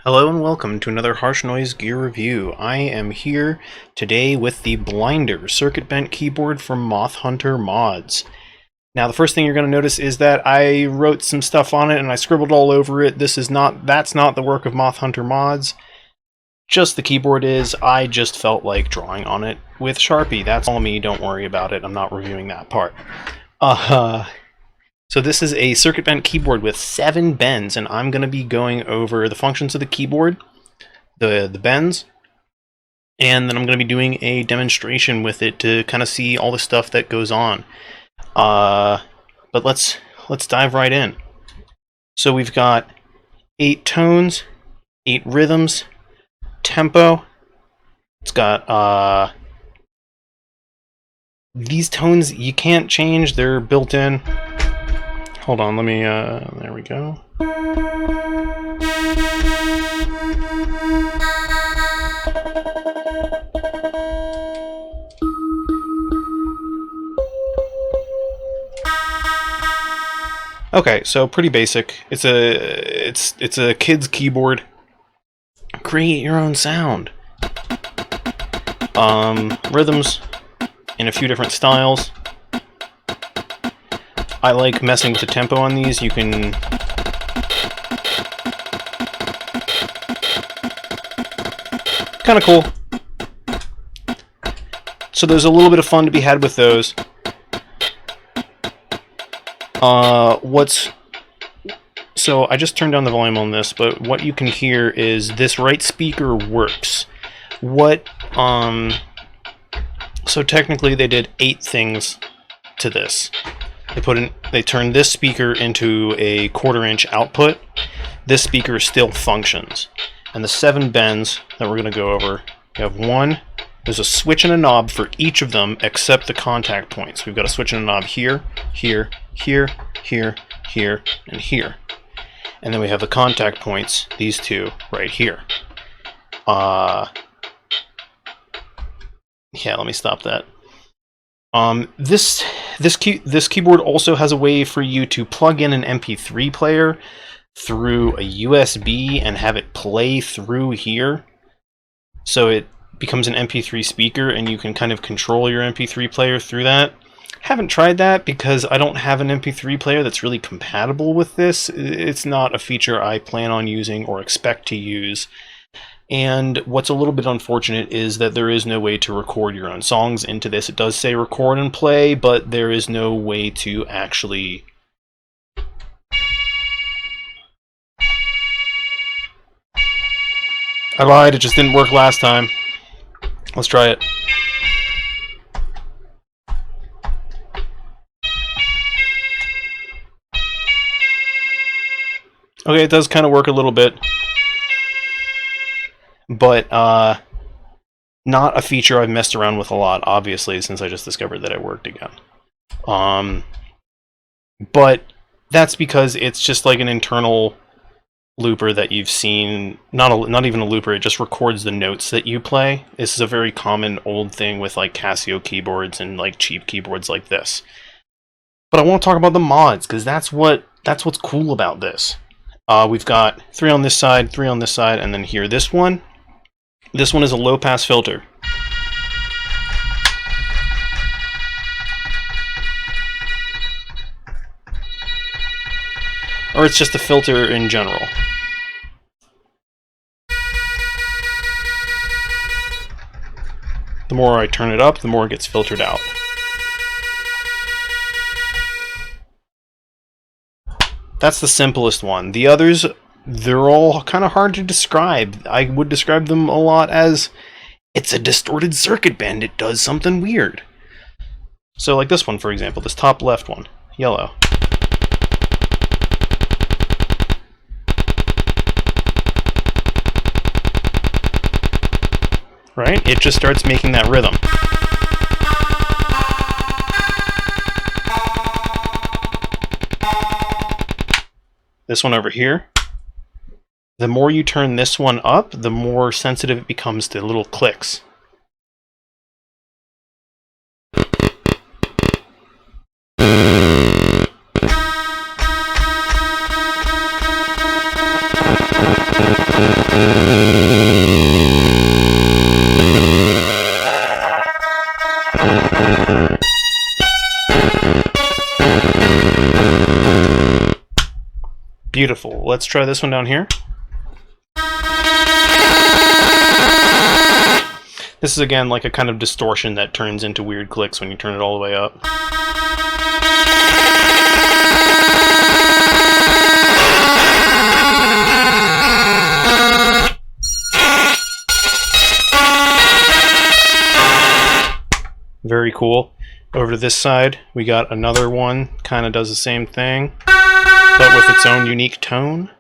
Hello and welcome to another Harsh Noise Gear review. I am here today with the Blinder Circuit Bent keyboard from Moth Mods. Now the first thing you're going to notice is that I wrote some stuff on it and I scribbled all over it. That's not the work of Moth Mods. Just the keyboard is. I just felt like drawing on it with Sharpie. That's all me, don't worry about it. I'm not reviewing that part. So this is a circuit bent keyboard with 7 bends, and I'm going to be going over the functions of the keyboard, the bends, and then I'm going to be doing a demonstration with it to kind of see all the stuff that goes on. But let's dive right in. So we've got 8 tones, 8 rhythms, tempo. It's got these tones you can't change, they're built in. Hold on, let me, there we go. Okay, so pretty basic. It's a kid's keyboard. Create your own sound. Rhythms in a few different styles. I like messing with the tempo on these. You can kind of cool. So there's a little bit of fun to be had with those. So I just turned down the volume on this, but what you can hear is this right speaker works. So technically they did 8 things to this. They turned this speaker into a 1/4-inch output. This speaker still functions. And the 7 bends that we're going to go over, you have there's a switch and a knob for each of them except the contact points. We've got a switch and a knob here, here, here, here, here, and here. And then we have the contact points, these 2, right here. Yeah, let me stop that. This keyboard also has a way for you to plug in an MP3 player through a USB and have it play through here. So it becomes an MP3 speaker and you can kind of control your MP3 player through that. Haven't tried that because I don't have an MP3 player that's really compatible with this. It's not a feature I plan on using or expect to use. And what's a little bit unfortunate is that there is no way to record your own songs into this. It does say record and play, but there is no way to actually I lied, it just didn't work last time. Let's try it. Okay, it does kind of work a little bit. But not a feature I've messed around with a lot, obviously, since I just discovered that it worked again. But that's because it's just like an internal looper that you've seen. Not even a looper, it just records the notes that you play. This is a very common old thing with like Casio keyboards and like cheap keyboards like this. But I want to talk about the mods, because that's what's cool about this. We've got 3 on this side, 3 on this side, and then here this one. This one is a low-pass filter. Or it's just a filter in general. The more I turn it up, the more it gets filtered out. That's the simplest one. The others, they're all kind of hard to describe. I would describe them a lot as, it's a distorted circuit bend, it does something weird. So like this one, for example, this top left one, yellow. Right? It just starts making that rhythm. This one over here. The more you turn this one up, the more sensitive it becomes to little clicks. Beautiful. Let's try this one down here. This is again like a kind of distortion that turns into weird clicks when you turn it all the way up. Very cool. Over to this side, we got another one, kind of does the same thing, but with its own unique tone.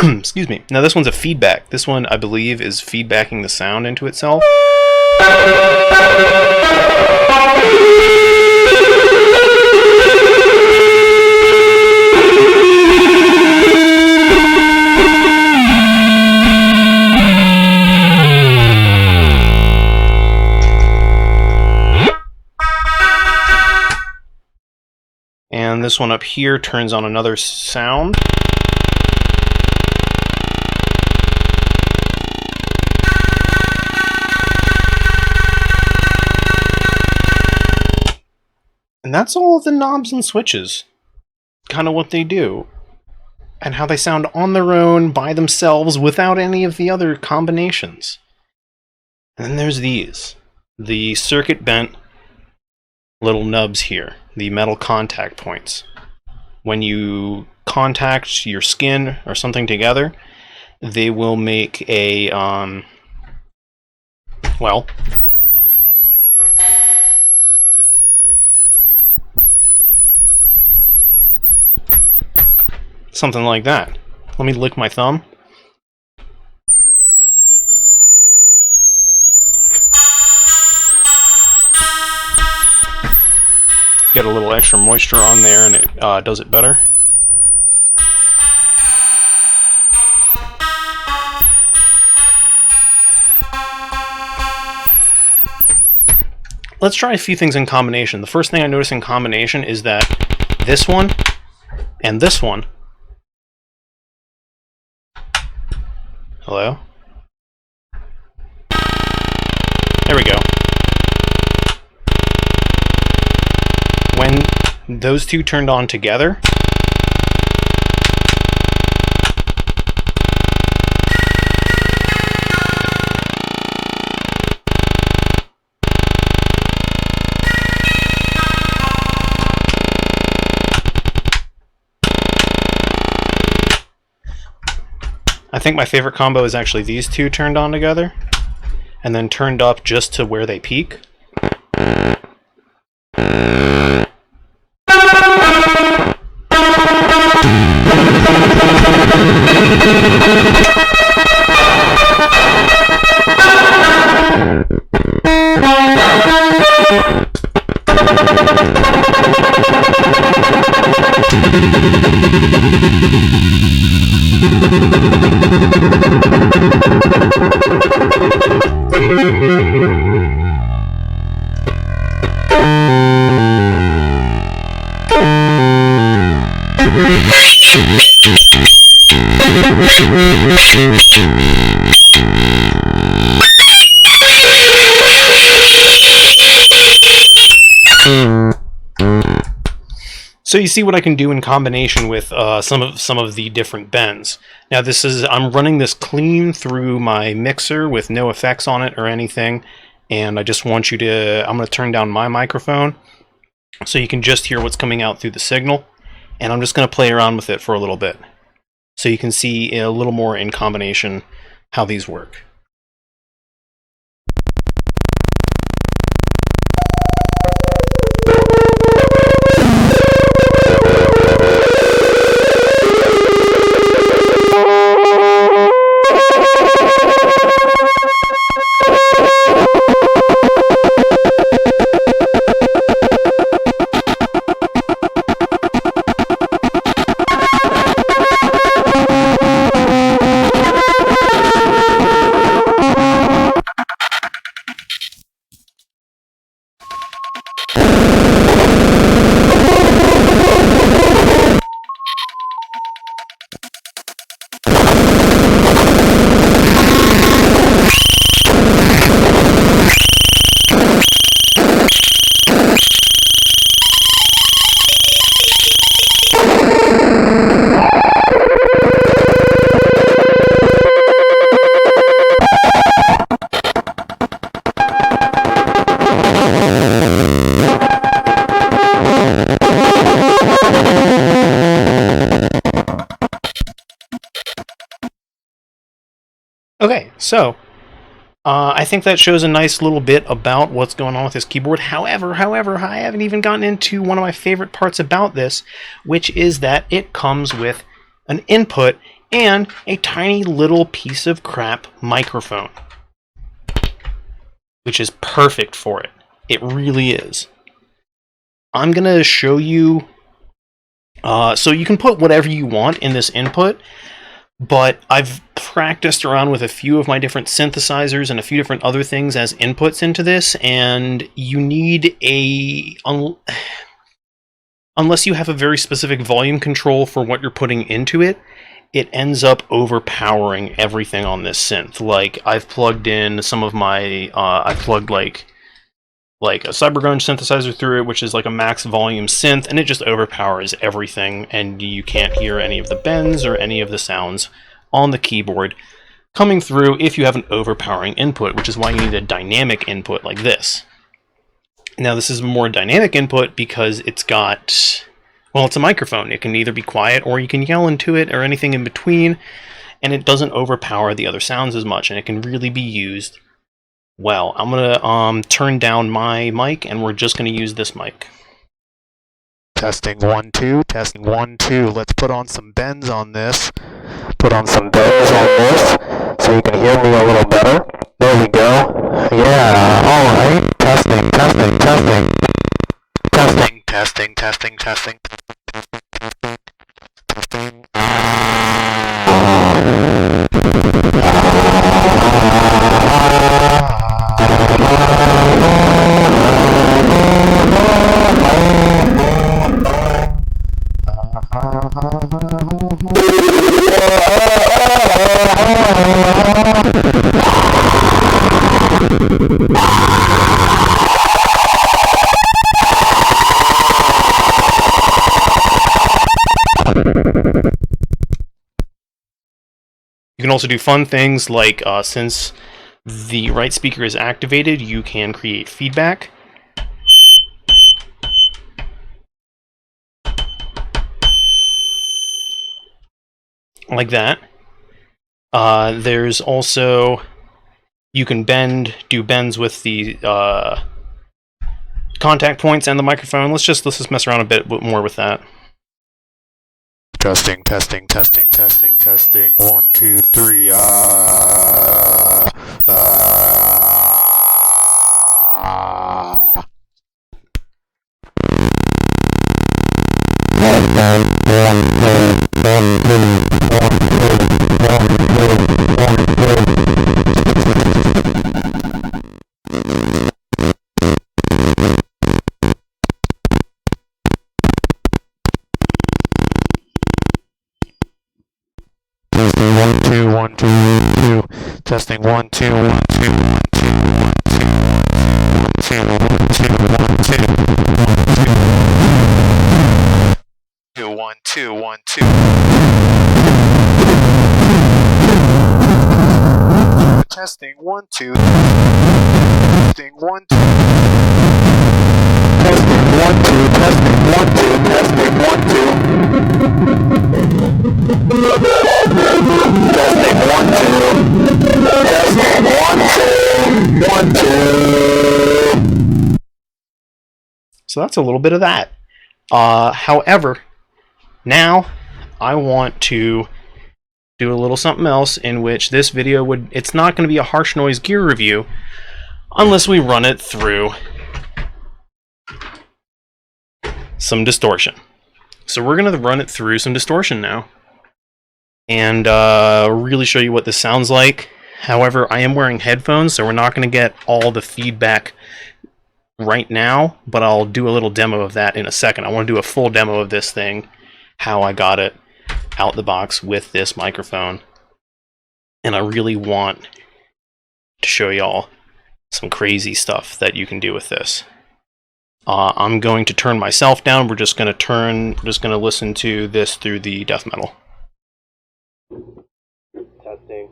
Excuse me. Now this one's a feedback. This one, I believe, is feedbacking the sound into itself. And this one up here turns on another sound. And that's all of the knobs and switches. Kind of what they do. And how they sound on their own, by themselves, without any of the other combinations. And then there's these. The circuit bent little nubs here. The metal contact points. When you contact your skin or something together, they will make a, well, something like that. Let me lick my thumb. Get a little extra moisture on there and it does it better. Let's try a few things in combination. The first thing I notice in combination is that this one and this one. Hello? There we go. When those two turned on together, I think my favorite combo is actually these two turned on together and then turned up just to where they peak. So you see what I can do in combination with some of the different bends. Now I'm running this clean through my mixer with no effects on it or anything, and I just want you to, I'm going to turn down my microphone so you can just hear what's coming out through the signal, and I'm just going to play around with it for a little bit so you can see a little more in combination how these work. Okay, so I think that shows a nice little bit about what's going on with this keyboard. However, I haven't even gotten into one of my favorite parts about this, which is that it comes with an input and a tiny little piece of crap microphone, which is perfect for it. It really is. I'm going to show you, so you can put whatever you want in this input, but I've practiced around with a few of my different synthesizers and a few different other things as inputs into this, and you need unless you have a very specific volume control for what you're putting into it, it ends up overpowering everything on this synth. Like, I've plugged in some of my, I've plugged like a Cybergrunge synthesizer through it, which is like a max volume synth, and it just overpowers everything, and you can't hear any of the bends or any of the sounds on the keyboard coming through if you have an overpowering input, which is why you need a dynamic input like this. Now, this is a more dynamic input because it's got, well, it's a microphone. It can either be quiet or you can yell into it or anything in between, and it doesn't overpower the other sounds as much, and it can really be used well. I'm going to turn down my mic, and we're just going to use this mic. Testing 1 2, testing 1 2. Let's put on some bends on this. Put on some bends on this so you can hear me a little better. There we go. Yeah, alright. Testing, testing, testing. Testing, testing, testing, testing. Testing. You can also do fun things like, since the right speaker is activated, you can create feedback. Like that. There's also, you can do bends with the contact points and the microphone. Let's just mess around a bit more with that. Testing, testing, testing, testing, testing. 1 2 3. Testing 1 2 1 2 1 2 1 2 1 2 1 2 1 2. Testing 1 2. Testing 1 2. Testing 1 2. Testing 1 2. Testing 1 2. Testing 1 2. Testing 1 2. 1 2. So that's a little bit of that. However, now I want to do a little something else in which this video it's not going to be a harsh noise gear review unless we run it through some distortion. So we're going to run it through some distortion now and really show you what this sounds like. However, I am wearing headphones, so we're not going to get all the feedback right now, but I'll do a little demo of that in a second. I want to do a full demo of this thing, how I got it out the box with this microphone, and I really want to show y'all some crazy stuff that you can do with this. I'm going to turn myself down. We're just going to listen to this through the death metal. Testing.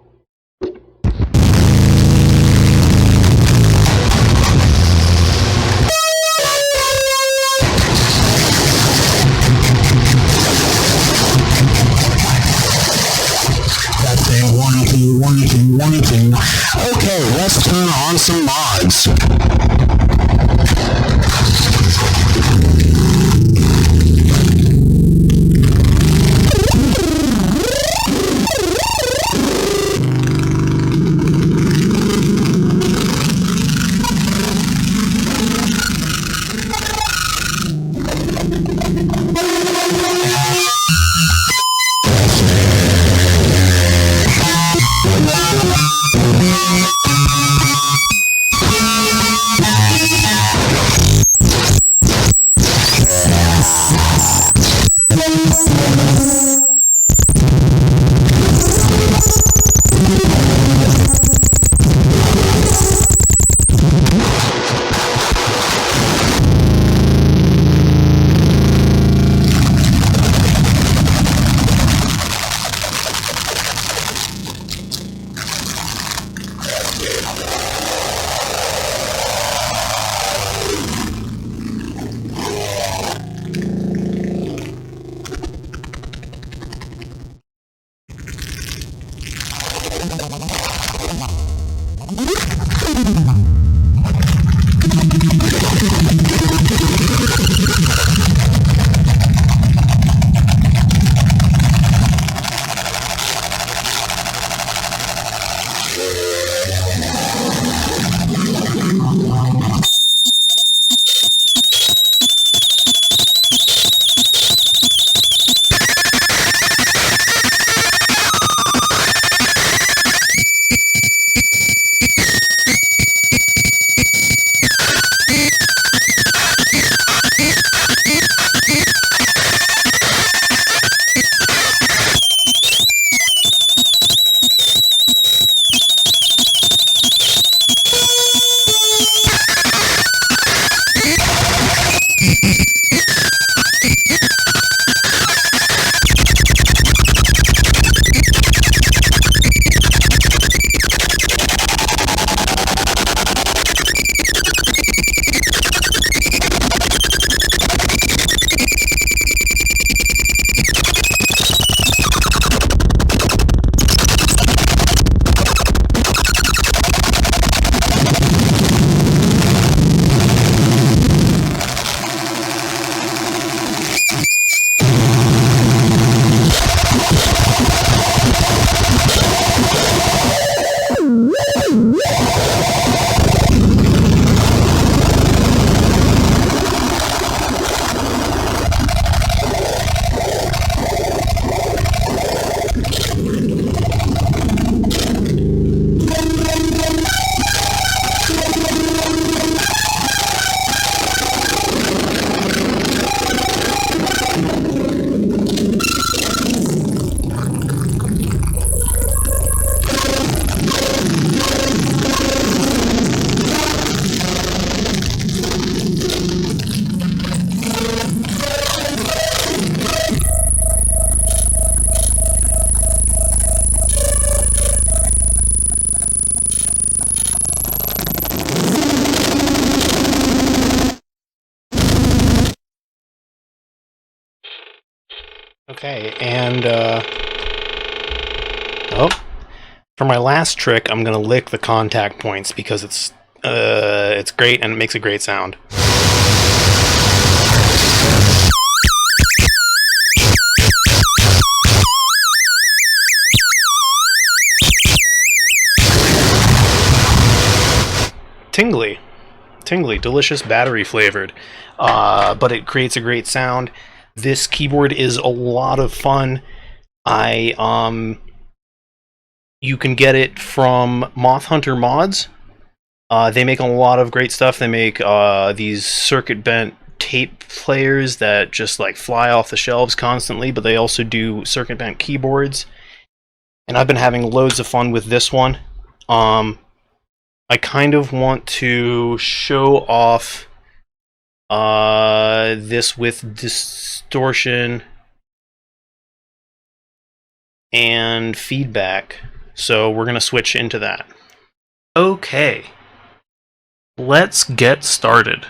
Testing 1 2 1 2 1 2. turn on some mods. Okay, and oh, for my last trick, I'm gonna lick the contact points because it's great and it makes a great sound. Tingly, delicious, battery flavored, but it creates a great sound. This keyboard is a lot of fun. You can get it from Moth Hunter Mods. They make a lot of great stuff. They make these circuit bent tape players that just like fly off the shelves constantly, but they also do circuit bent keyboards. And I've been having loads of fun with this one. I kind of want to show off this with distortion and feedback. So we're going to switch into that. Okay, let's get started.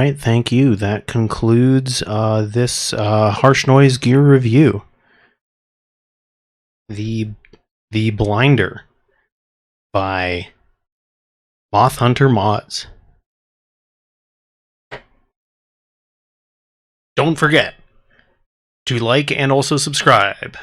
right, thank you. That concludes this harsh noise gear review. The Blinder by Moth Hunter Mods. Don't forget to like and also subscribe.